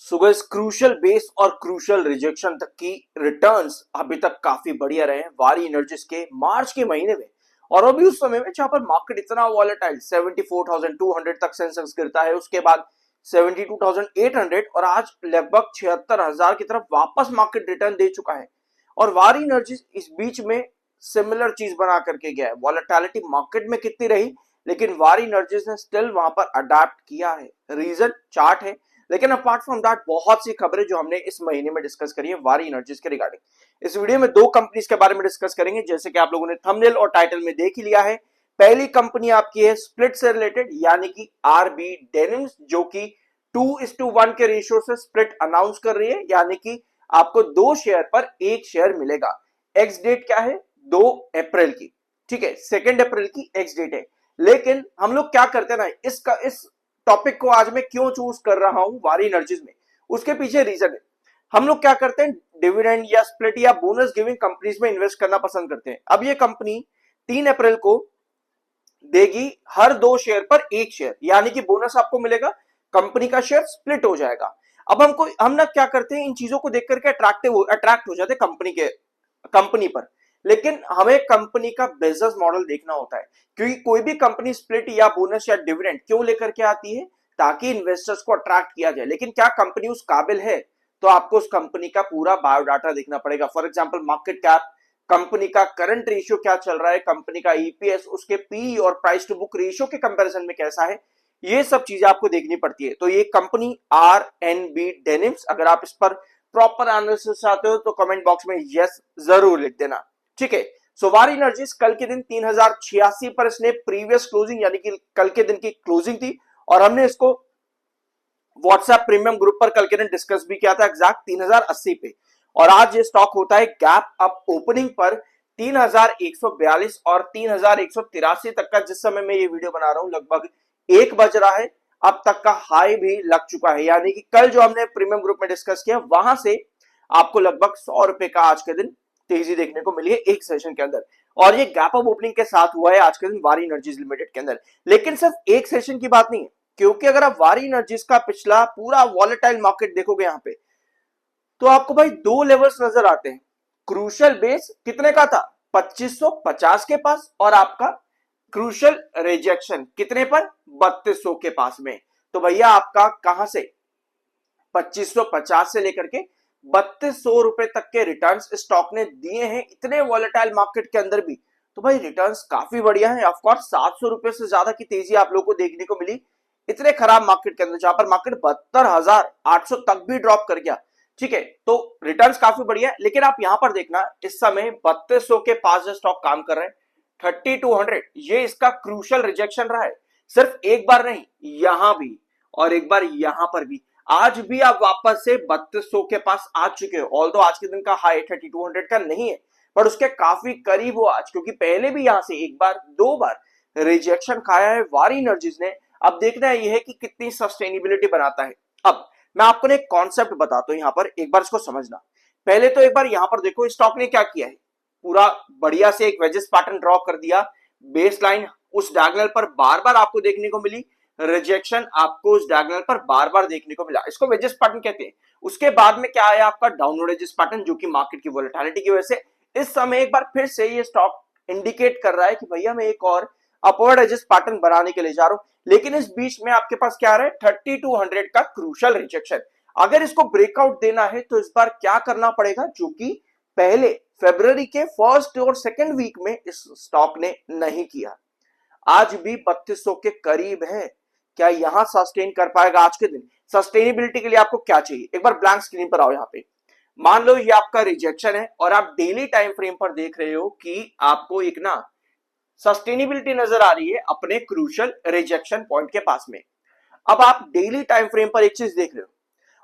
So guys, crucial base और crucial rejection तक की रिटर्न्स अभी तक काफी बढ़िया रहे हैं वारी एनर्जीज के मार्च के महीने में। और अभी उस समय में जहां पर मार्केट इतना वॉलेटाइल 74,200 तक सेंसेक्स गिरता है, उसके बाद 72,800 और आज लगभग 76,000 की तरफ वापस मार्केट रिटर्न दे चुका है। और वारी एनर्जीज इस बीच में सिमिलर चीज बना करके गया है। वॉलेटिलिटी मार्केट में कितनी रही, लेकिन वारी एनर्जीज ने स्टिल वहां पर अडेप्ट किया है। रीजन चार्ट है, लेकिन अपार्ट फ्रॉम दैट बहुत सी खबरें जो हमने इस महीने में डिस्कस करी है वारी एनर्जीज के रिगार्डिंग। इस वीडियो में दो कंपनीज के बारे में डिस्कस करेंगे, जैसे कि आप लोगों ने थंबनेल और टाइटल में देख ही लिया है। पहली कंपनी आपकी है स्प्लिट से रिलेटेड, यानी कि आरबी डेनिम्स, जो कि 2:1 के रेशियो से स्प्लिट अनाउंस कर रही है, यानी कि आपको 2 शेयर पर 1 शेयर मिलेगा। एक्स डेट क्या है? 2 अप्रैल की। ठीक है, 2 अप्रैल की एक्स डेट है। लेकिन हम लोग क्या करते हैं ना, इस टॉपिक को आज मैं क्यों चूज कर रहा हूं वारी एनर्जीज में, उसके पीछे रीजन है। हम लोग क्या करते हैं, डिविडेंड या स्प्लिट या बोनस गिविंग कंपनीज में इन्वेस्ट करना पसंद करते हैं। अब ये कंपनी 3 अप्रैल को देगी हर 2 शेयर पर 1 शेयर, यानी कि बोनस आपको मिलेगा, कंपनी का शेयर स्प्लिट हो जाएगा। अब हम ना क्या करते हैं, इन चीजों को देख करके अट्रैक्ट हो जाते हैं कंपनी पर। लेकिन हमें कंपनी का बिजनेस मॉडल देखना होता है, क्योंकि कोई भी कंपनी स्प्लिट या बोनस या डिविडेंड क्यों लेकर के आती है, ताकि इन्वेस्टर्स को अट्रैक्ट किया जाए। लेकिन क्या कंपनी उस काबिल है? तो आपको उस कंपनी का पूरा बायोडाटा देखना पड़ेगा। For example market cap, company का करंट रेशियो क्या चल रहा है, कंपनी का ईपीएस, उसके पी और प्राइस टू बुक रेशियो के कंपैरिजन में कैसा है, ये सब चीजें आपको देखनी पड़ती है। तो ये कंपनी आरएनबी डेनिम्स, अगर आप इस पर प्रॉपर एनालिसिस चाहते हो तो कमेंट बॉक्स में यस जरूर लिख देना। ठीक है, सो वारी एनर्जीज कल के दिन 3086 पर इसने प्रीवियस क्लोजिंग, यानी कि कल के दिन की क्लोजिंग थी, और हमने इसको व्हाट्सएप प्रीमियम ग्रुप पर कल के दिन डिस्कस भी किया था एग्जैक्ट 3080 पे। और आज ये स्टॉक होता है गैप अप ओपनिंग पर 3142 और 3183 तक का। जिस समय मैं ये वीडियो बना रहा हूं लगभग 1 बज रहा है, अब तक का हाई भी लग चुका है, यानी कि कल जो हमने प्रीमियम ग्रुप में डिस्कस किया वहां से आपको लगभग 100 रुपए का आज के दिन तेजी देखने को मिली है एक सेशन के अंदर। और ये गैप अप ओपनिंग के साथ हुआ है आज के दिन वारी एनर्जीज लिमिटेड के अंदर। लेकिन सिर्फ एक सेशन की बात नहीं है, क्योंकि अगर आप वारी एनर्जीज का पिछला पूरा वॉलेटाइल मार्केट देखोगे यहां पे, तो आपको भाई 2 लेवल्स नजर आते हैं। क्रूशियल बेस कितने का था? 2550 के पास, और आपका क्रूशियल रिजेक्शन कितने पर? 3200 के पास में। तो भैया आपका कहां से 2550 से लेकर के 3200 रुपए तक के रिटर्न्स स्टॉक ने दिए हैं, इतने वॉलेटाइल मार्केट के अंदर भी। तो भाई रिटर्न्स काफी बढ़िया है। ऑफ कोर्स 700 रुपए से ज्यादा की तेजी आप लोगों को देखने को मिली इतने खराब मार्केट के अंदर, जहां पर मार्केट 72,800 तक भी ड्रॉप कर गया। ठीक है, तो रिटर्न्स काफी बढ़िया है। लेकिन आप यहां पर देखना, इस समय 3200 के पास जो स्टॉक काम कर रहे हैं, 3200, ये इसका क्रूशियल रिजेक्शन रहा है। सिर्फ एक बार नहीं, यहां भी और एक बार यहां पर भी। आज भी आप वापस से 3200 के पास आ चुके हो। ऑल्दो आज के दिन का हाई 3200 का नहीं है, पर उसके काफी करीब हो आज, क्योंकि पहले भी यहां से एक बार 2 बार रिजेक्शन खाया है वारी एनर्जीज ने। अब देखना यह है कि कितनी सस्टेनेबिलिटी बनाता है। अब मैं आपको एक कॉन्सेप्ट बताता हूं, यहां पर एक बार इसको समझना। पहले तो एक बार यहां पर देखो स्टॉक ने क्या किया है, पूरा बढ़िया से एक वेजेस पैटर्न ड्रॉ कर दिया। बेस लाइन उस डायगोनल पर बार बार आपको देखने को मिली, रिजेक्शन आपको उस डायगोनल पर बार बार देखने को मिला, इसको वेजेस पैटर्न कहते हैं। उसके बाद में क्या आया आपका डाउनवर्ड वेजेस पैटर्न, जो कि मार्केट की वोलेटिलिटी की वजह से इस समय एक बार फिर से ये स्टॉक इंडिकेट कर रहा है कि भैया मैं एक और अपवर्ड एजेस पैटर्न बनाने के लिए जा रहा हूं। लेकिन इस बीच में आपके पास क्या आ रहा है, 3200 का क्रूशियल रिजेक्शन। अगर इसको ब्रेकआउट देना है तो इस बार क्या करना पड़ेगा, जो कि पहले फरवरी के फर्स्ट और सेकेंड वीक में इस स्टॉक ने नहीं किया। आज भी 3200 के करीब है। क्या यहां सस्टेन कर पाएगा आज के दिन? सस्टेनेबिलिटी के लिए आपको क्या चाहिए, एक बार ब्लैंक स्क्रीन पर आओ। यहां पे मान लो ये आपका रिजेक्शन है, और आप डेली टाइम फ्रेम पर देख रहे हो कि आपको एक ना सस्टेनेबिलिटी नजर आ रही है अपने क्रूशियल रिजेक्शन पॉइंट के पास में। अब आप डेली टाइम फ्रेम पर एक चीज देख रहे हो,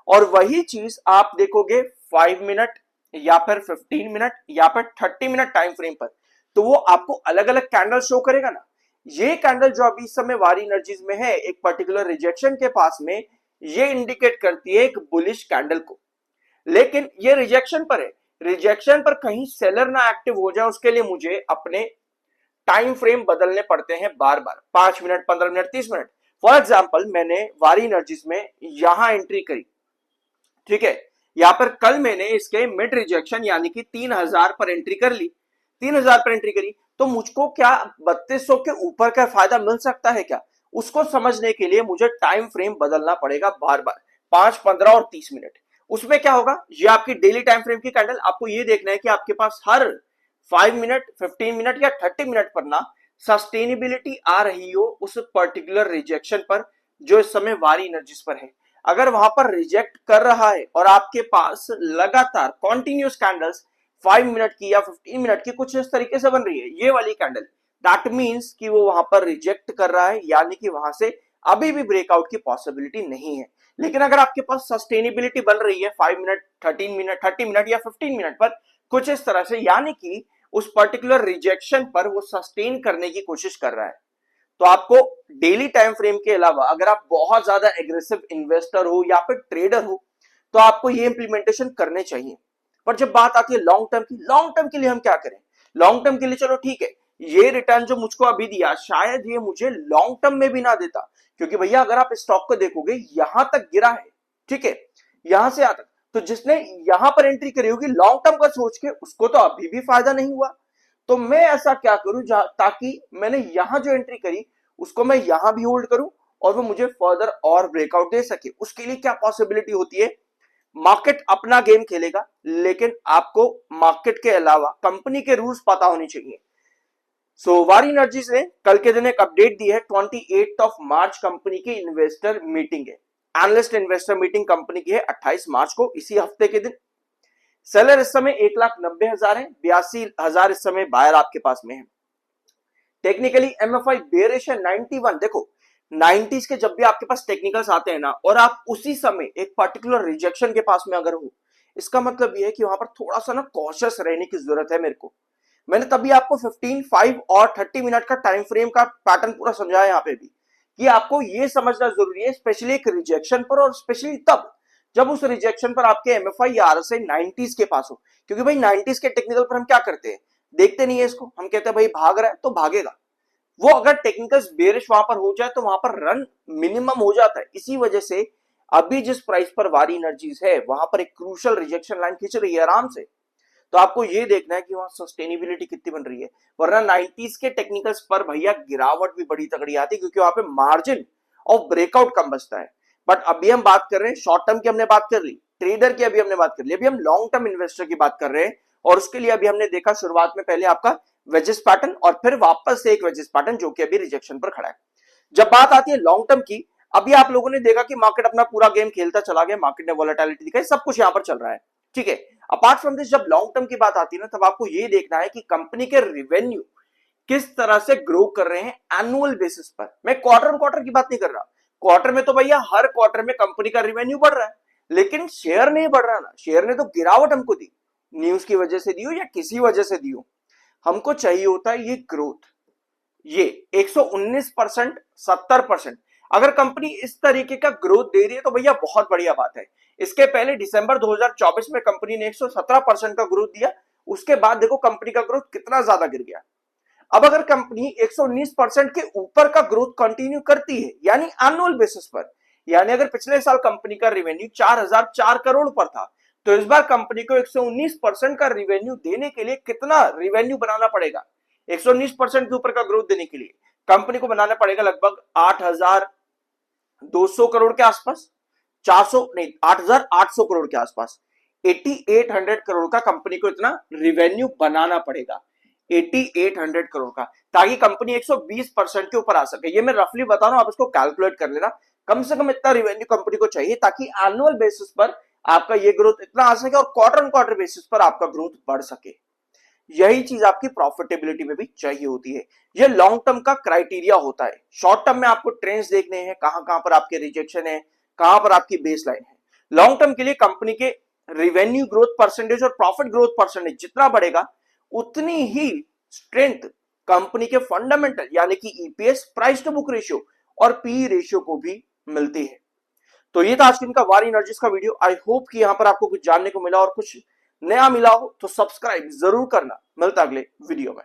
और वही चीज आप देखोगे 5 मिनट या फिर 15 मिनट या फिर 30 मिनट टाइम फ्रेम पर, तो वो आपको अलग अलग कैंडल शो करेगा ना। ये कैंडल जो अभी इस समय वारी एनर्जीज में है एक पर्टिकुलर रिजेक्शन के पास में, ये इंडिकेट करती है एक बुलिश कैंडल को। लेकिन ये रिजेक्शन पर है, रिजेक्शन पर कहीं सेलर ना एक्टिव हो जाए, उसके लिए मुझे अपने टाइम फ्रेम बदलने पड़ते हैं बार बार, 5 minute, 15 minute, 30 minute. For example मैंने वारी एनर्जीज में यहां एंट्री करी, ठीक है, यहाँ पर कल मैंने इसके मिड रिजेक्शन यानी कि 3000 पर एंट्री कर ली, 3000 पर एंट्री करी, तो मुझको क्या 3200 के ऊपर का फायदा मिल सकता है क्या? उसको समझने के लिए मुझे टाइम फ्रेम बदलना पड़ेगा बार बार, 5, 15 और 30 मिनट। उसमें क्या होगा, ये आपकी डेली टाइम फ्रेम की कैंडल, आपको ये देखना है कि आपके पास हर 5 मिनट, 15 मिनट या 30 मिनट पर ना सस्टेनेबिलिटी आ रही हो उस पर्टिकुलर रिजेक्शन पर जो इस समय वारी एनर्जीज पर है। अगर वहां पर रिजेक्ट कर रहा है और आपके पास लगातार कॉन्टिन्यूस कैंडल्स 5 मिनट की या 15 मिनट की कुछ इस तरीके से बन रही है, ये वाली कैंडल, दैट मीन्स कि वो वहां पर रिजेक्ट कर रहा है, यानी कि वहां से अभी भी ब्रेकआउट की पॉसिबिलिटी नहीं है। लेकिन अगर आपके पास सस्टेनेबिलिटी बन रही है 5 मिनट, 13 मिनट, 30 मिनट या 15 मिनट पर कुछ इस तरह से, यानी कि उस पर्टिकुलर रिजेक्शन पर वो सस्टेन करने की कोशिश कर रहा है, तो आपको डेली टाइम फ्रेम के अलावा अगर आप बहुत ज्यादा एग्रेसिव इन्वेस्टर हो या फिर ट्रेडर हो तो आपको ये इंप्लीमेंटेशन करने चाहिए। पर जब बात आती है लॉन्ग टर्म की, लॉन्ग टर्म के लिए हम क्या करें? लॉन्ग टर्म के लिए चलो ठीक है, ये रिटर्न जो मुझको अभी दिया शायद ये मुझे लॉन्ग टर्म में भी ना देता, क्योंकि भैया अगर आप स्टॉक को देखोगे यहां तक गिरा है, ठीक है, यहां से यहां तक, तो जिसने यहां पर एंट्री करी होगी लॉन्ग टर्म का सोच के, उसको तो अभी भी फायदा नहीं हुआ। तो मैं ऐसा क्या करूं ताकि मैंने यहां जो एंट्री करी उसको मैं यहां भी होल्ड करूं और वो मुझे फर्दर और ब्रेकआउट दे सके। उसके लिए क्या पॉसिबिलिटी होती है, मार्केट अपना गेम खेलेगा, लेकिन आपको मार्केट के अलावा कंपनी के रूल्स पता होने चाहिए। सो वारी एनर्जीज ने कल के दिन एक अपडेट दी है, 28 मार्च कंपनी की इन्वेस्टर मीटिंग है, एनालिस्ट इन्वेस्टर मीटिंग कंपनी की है 28 मार्च को, इसी हफ्ते के दिन। सेलर इस समय 1,90,000 है, 82,000 इस समय बायर आपके पास में है। टेक्निकली एमएफआई बेरिश है 91। देखो 90s के जब भी आपके पास टेक्निकल्स आते हैं ना और आप उसी समय एक पर्टिकुलर रिजेक्शन के पास में अगर हो, इसका मतलब ये है कि वहां पर थोड़ा सा ना कॉशियस रहने की जरूरत है मेरे को। मैंने तभी आपको 15, 5 और 30 मिनट का टाइम फ्रेम का पैटर्न पूरा समझाया यहाँ पे भी, कि आपको ये समझना जरूरी है, स्पेशली एक रिजेक्शन पर और स्पेशली तब जब उस रिजेक्शन पर आपके एमएफआई या आरएसआई 90s के पास हो। क्योंकि भाई 90s के टेक्निकल पर हम क्या करते हैं, देखते नहीं है इसको, हम कहते हैं भाई भाग रहा है तो भागेगा। वो अगर टेक्निकल बेरिश वहां पर हो जाए तो वहां पर रन मिनिमम हो जाता है। इसी वजह से अभी जिस प्राइस पर वारी एनर्जीज है वहां पर एक क्रूशियल रिजेक्शन लाइन खींच रही है आराम से, तो आपको ये देखना है कि वहां सस्टेनेबिलिटी कितनी बन रही है। वरना 90s के टेक्निकल्स पर भैया गिरावट भी बड़ी तगड़ी आती है, क्योंकि वहां पे मार्जिन और ब्रेकआउट कम बचता है। बट अभी हम बात कर रहे हैं शॉर्ट टर्म की, हमने बात कर ली, ट्रेडर की अभी हमने बात कर ली, अभी हम लॉन्ग टर्म इन्वेस्टर की बात कर रहे हैं। और उसके लिए अभी हमने देखा शुरुआत में पहले आपका वेजेस पैटर्न और फिर वापस से एक वेजेस पैटर्न जो कि अभी रिजेक्शन पर खड़ा है। जब बात आती है लॉन्ग टर्म की, अभी आप लोगों ने देखा कि मार्केट अपना पूरा गेम खेलता चला गया, मार्केट ने वोलेटिलिटी दिखाई, सब कुछ यहां पर चल रहा है, ठीक है। अपार्ट फ्रॉम दिस जब लॉन्ग टर्म की बात आती है ना, तब आपको ये देखना है कि कंपनी के रेवेन्यू किस तरह से ग्रो कर रहे हैं एनुअल बेसिस पर। मैं क्वार्टर की बात नहीं कर रहा, क्वार्टर में तो भैया हर क्वार्टर में कंपनी का रेवेन्यू बढ़ रहा है, लेकिन शेयर नहीं बढ़ रहा ना, शेयर ने तो गिरावट हमको दी, न्यूज की वजह से दी हो या किसी वजह से दी हो, हमको चाहिए होता है ये ग्रोथ। ये 119%, 70%, अगर कंपनी इस तरीके का ग्रोथ दे रही है तो भैया बहुत बढ़िया बात है। इसके पहले दिसंबर 2024 में कंपनी ने 117% का ग्रोथ दिया, उसके बाद देखो कंपनी का ग्रोथ कितना ज्यादा गिर गया। अब अगर कंपनी 119% के ऊपर का ग्रोथ कंटिन्यू करती है, यानी एनुअल बेसिस पर, यानी अगर पिछले साल कंपनी का रेवेन्यू 4004 करोड़ पर था, तो इस बार कंपनी को 119% का रेवेन्यू देने के लिए कितना रेवेन्यू बनाना पड़ेगा? 119% के ऊपर का ग्रोथ देने के लिए कंपनी को बनाना पड़ेगा लगभग 8,200 करोड़ के आसपास, 400 नहीं 8,800 करोड़ के आसपास, 8,800 करोड़ का कंपनी को इतना रेवेन्यू बनाना पड़ेगा, 8,800 करोड़ का, ताकि कंपनी 120% के ऊपर आ सके। ये मैं रफली बता रहा हूं, आप इसको कैलकुलेट कर लेना, कम से कम इतना रेवेन्यू कंपनी को चाहिए ताकि एनुअल बेसिस पर आपका ये ग्रोथ इतना आ सके और क्वार्टर ऑन क्वार्टर बेसिस पर आपका ग्रोथ बढ़ सके। यही चीज आपकी प्रॉफिटेबिलिटी में भी चाहिए होती है। ये लॉन्ग टर्म का क्राइटेरिया होता है। शॉर्ट टर्म में आपको ट्रेंड्स देखने हैं, कहां पर आपके रिजेक्शन है, कहां पर आपकी बेस लाइन है। लॉन्ग टर्म के लिए कंपनी के रेवेन्यू ग्रोथ परसेंटेज और प्रॉफिट ग्रोथ परसेंटेज जितना बढ़ेगा, उतनी ही स्ट्रेंथ कंपनी के फंडामेंटल यानी कि EPS, price to book ratio और पी रेशियो को भी मिलती है। तो ये था आज दिन का वारी एनर्जीज का वीडियो। आई होप कि यहां पर आपको कुछ जानने को मिला और कुछ नया मिला हो, तो सब्सक्राइब जरूर करना। मिलता अगले वीडियो में।